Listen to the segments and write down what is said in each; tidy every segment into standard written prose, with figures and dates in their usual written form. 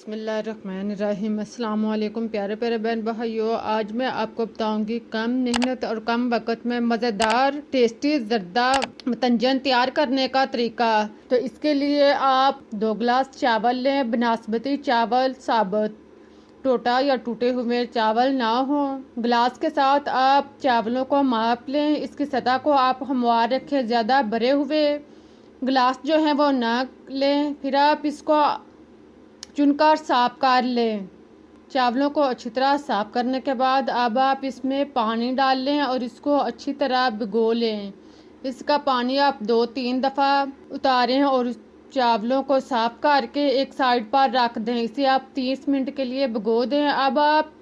बिस्मिल्लाहिर्रहमानिर्रहीम। अस्सलाम वालेकुम प्यारे प्यारे बहन भाइयों, आज मैं आपको बताऊंगी कम मेहनत और कम वक्त में मज़ेदार टेस्टी जर्दा मतंजन तैयार करने का तरीका। तो इसके लिए आप 2 गिलास चावल लें, बनास्पति चावल साबुत, टोटा या टूटे हुए चावल ना हो। गिलास के साथ आप चावलों को माप लें, इसकी सतह को आप हमवार रखें, ज़्यादा भरे हुए गिलास जो हैं वो ना लें। फिर आप इसको चुनकर साफ कर लें। चावलों को अच्छी तरह साफ करने के बाद अब आप इसमें पानी डाल लें और इसको अच्छी तरह भिगो लें। इसका पानी आप 2-3 दफ़ा उतारें और चावलों को साफ करके एक साइड पर रख दें। इसे आप 30 मिनट के लिए भिगो दें। अब आप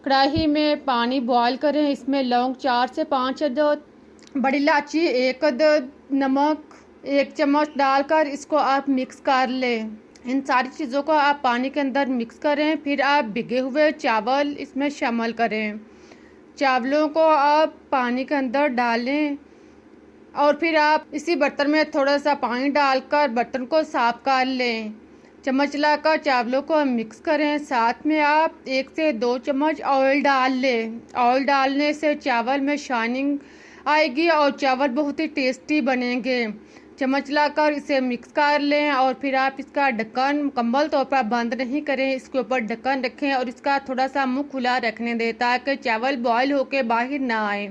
कढ़ाई में पानी बॉयल करें, इसमें लौंग 4 से 5 अदद, बड़ी इलायची 1 अदद, नमक 1 चम्मच डालकर इसको आप मिक्स कर लें। इन सारी चीज़ों को आप पानी के अंदर मिक्स करें। फिर आप भिगे हुए चावल इसमें शामिल करें। चावलों को आप पानी के अंदर डालें और फिर आप इसी बर्तन में थोड़ा सा पानी डालकर बर्तन को साफ कर लें। चम्मच लाकर चावलों को मिक्स करें। साथ में आप 1 से 2 चम्मच ऑयल डाल लें। ऑयल डालने से चावल में शाइनिंग आएगी और चावल बहुत ही टेस्टी बनेंगे। चम्मच लाकर इसे मिक्स कर लें और फिर आप इसका ढक्कन मुकम्मल तौर पर बंद नहीं करें, इसके ऊपर ढक्कन रखें और इसका थोड़ा सा मुंह खुला रखने दें ताकि चावल बॉयल होकर बाहर ना आए।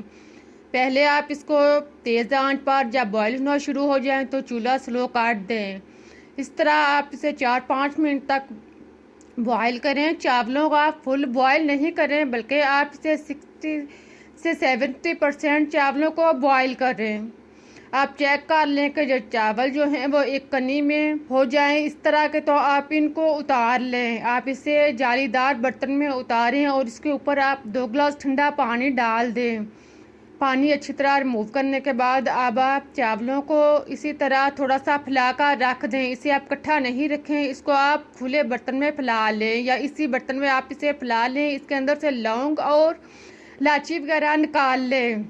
पहले आप इसको तेज़ आंच पर जब बॉयल होना शुरू हो जाए तो चूल्हा स्लो कर दें। इस तरह आप इसे 4-5 मिनट तक बॉयल करें। चावलों का फुल बॉयल नहीं करें बल्कि आप इसे 60 से 70% चावलों को बॉयल करें। आप चेक कर लें कि जो चावल जो हैं वो एक कनी में हो जाएं इस तरह के, तो आप इनको उतार लें। आप इसे जालीदार बर्तन में उतारें और इसके ऊपर आप 2 गिलास ठंडा पानी डाल दें। पानी अच्छी तरह रिमूव करने के बाद अब आप चावलों को इसी तरह थोड़ा सा फैलाकर रख दें। इसे आप इकट्ठा नहीं रखें, इसको आप खुले बर्तन में फैला लें या इसी बर्तन में आप इसे फैला लें। इसके अंदर से लौंग और इलायची वगैरह निकाल लें।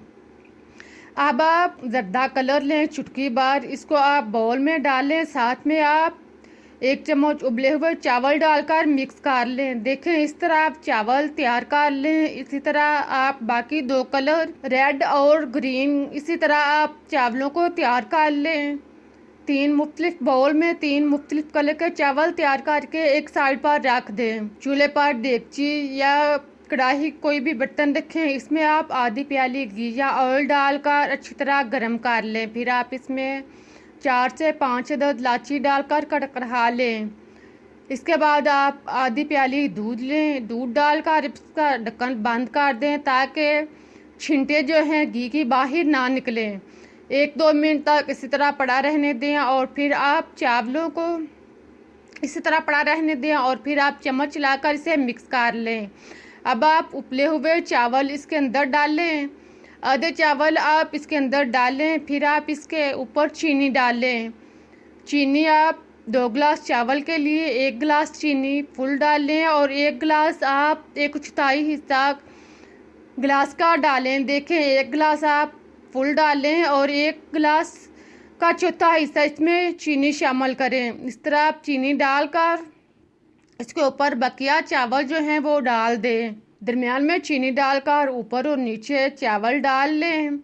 अब आप जर्दा कलर लें चुटकी भर, इसको आप बाउल में डालें। साथ में आप 1 चम्मच उबले हुए चावल डालकर मिक्स कर लें। देखें इस तरह आप चावल तैयार कर लें। इसी तरह आप बाकी 2 कलर रेड और ग्रीन इसी तरह आप चावलों को तैयार कर लें। 3 मुख्तलिफ बाउल में 3 मुख्तलिफ कलर के चावल तैयार करके एक साइड पर रख दें। चूल्हे पर देगची या कढ़ाई कोई भी बर्तन रखें, इसमें आप आधी प्याली घी या ऑयल डालकर अच्छी तरह गर्म कर लें। फिर आप इसमें 4 से 5 अदद इलायची डालकर कड़कड़ा लें। इसके बाद आप आधी प्याली दूध लें। दूध डालकर इसका ढक्कन बंद कर दें ताकि छिंटे जो हैं घी की बाहर ना निकलें। 1-2 मिनट तक इसी तरह पड़ा रहने दें और फिर आप चावलों को इसी तरह पड़ा रहने दें और फिर आप चम्मच लाकर इसे मिक्स कर लें। अब आप उबले हुए चावल इसके अंदर डालें। आधे चावल आप इसके अंदर डालें। फिर आप इसके ऊपर चीनी डालें। चीनी आप 2 गिलास चावल के लिए 1 गिलास चीनी फुल डालें और 1 गिलास आप 1/4 हिस्सा गिलास का डालें। देखें 1 गिलास आप फुल डालें और 1 गिलास का चौथा हिस्सा इसमें चीनी शामिल करें। इस तरह आप चीनी डालकर इसके ऊपर बकिया चावल जो हैं वो डाल दें। दरमियान में चीनी डालकर ऊपर और नीचे चावल डाल लें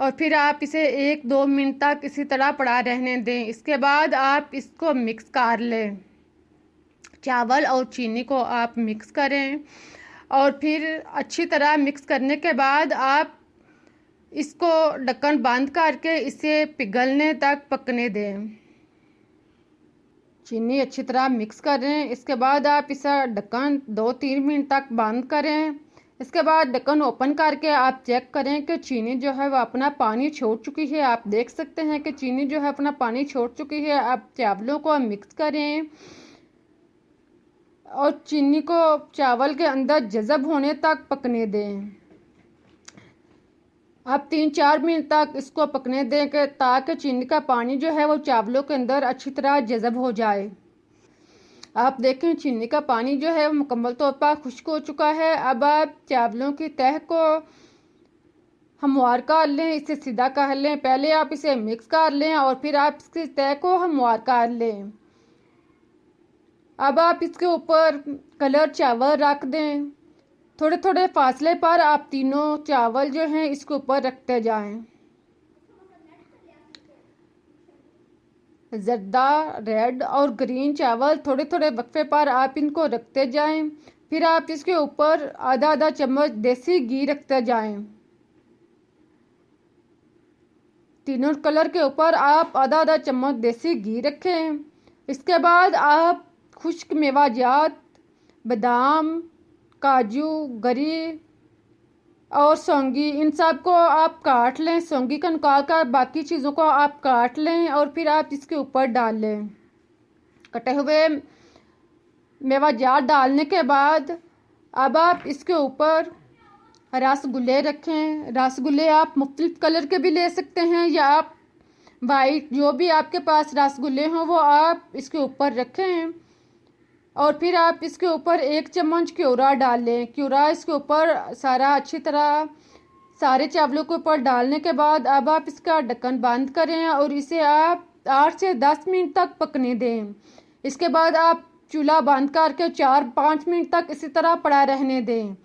और फिर आप इसे 1-2 मिनट तक इसी तरह पड़ा रहने दें। इसके बाद आप इसको मिक्स कर लें। चावल और चीनी को आप मिक्स करें और फिर अच्छी तरह मिक्स करने के बाद आप इसको ढक्कन बंद करके इसे पिघलने तक पकने दें। चीनी अच्छी तरह मिक्स करें। इसके बाद आप इसे ढक्कन 2-3 मिनट तक बंद करें। इसके बाद ढक्कन ओपन करके आप चेक करें कि चीनी जो है वो अपना पानी छोड़ चुकी है। आप देख सकते हैं कि चीनी जो है अपना पानी छोड़ चुकी है। आप चावलों को मिक्स करें और चीनी को चावल के अंदर जज़ब होने तक पकने दें। आप 3-4 मिनट तक इसको पकने दें कि ताकि चीनी का पानी जो है वो चावलों के अंदर अच्छी तरह जज़ब हो जाए। आप देखें चीनी का पानी जो है वो मुकम्मल तौर पर खुश्क हो चुका है। अब आप चावलों की तह को हमवार कर लें, इसे सीधा कर लें। पहले आप इसे मिक्स कर लें और फिर आप इसकी तह को हमवार कर लें। अब आप इसके ऊपर कलर चावल रख दें। थोड़े थोड़े फासले पर आप तीनों चावल जो हैं इसके ऊपर रखते जाएं। जर्दा, रेड और ग्रीन चावल थोड़े थोड़े वक्फे पर आप इनको रखते जाएं। फिर आप इसके ऊपर आधा आधा चम्मच देसी घी रखते जाएं। तीनों कलर के ऊपर आप आधा आधा चम्मच देसी घी रखें। इसके बाद आप खुश्क मेवाजात, बादाम, काजू, गरी और सौंगी, इन सब को आप काट लें। सौंगी का निकाल कर बाकी चीज़ों को आप काट लें और फिर आप इसके ऊपर डाल लें। कटे हुए मेवाजात डालने के बाद अब आप इसके ऊपर रसगुल्ले रखें। रसगुल्ले आप मुख्तलिफ कलर के भी ले सकते हैं या आप वाइट, जो भी आपके पास रसगुल्ले हों वो आप इसके ऊपर रखें। और फिर आप इसके ऊपर 1 चम्मच क्यूरा डाल लें। क्यूरा इसके ऊपर सारा अच्छी तरह सारे चावलों के ऊपर डालने के बाद अब आप इसका ढक्कन बंद करें और इसे आप 8 से 10 मिनट तक पकने दें। इसके बाद आप चूल्हा बंद करके 4-5 मिनट तक इसी तरह पड़ा रहने दें।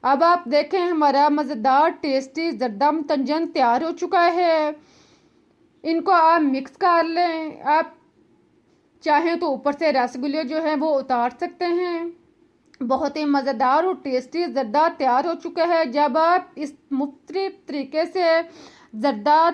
अब आप देखें हमारा मज़ेदार टेस्टी जर्दा मतंजन तैयार हो चुका है। इनको आप मिक्स कर लें। आप चाहें तो ऊपर से रसगुल्ले जो हैं वो उतार सकते हैं। बहुत ही मज़ेदार और टेस्टी जर्दा तैयार हो चुका है। जब आप इस मुख्तलिफ तरीके से जर्दा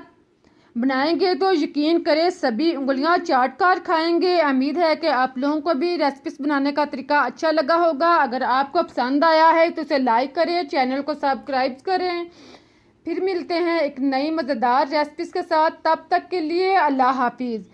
बनाएंगे तो यकीन करें सभी उंगलियां चाट कर खाएंगे। उम्मीद है कि आप लोगों को भी रेसिपीज बनाने का तरीका अच्छा लगा होगा। अगर आपको पसंद आया है तो इसे लाइक करें, चैनल को सब्सक्राइब करें। फिर मिलते हैं एक नई मज़ेदार रेसिपीज के साथ। तब तक के लिए अल्लाह हाफिज़।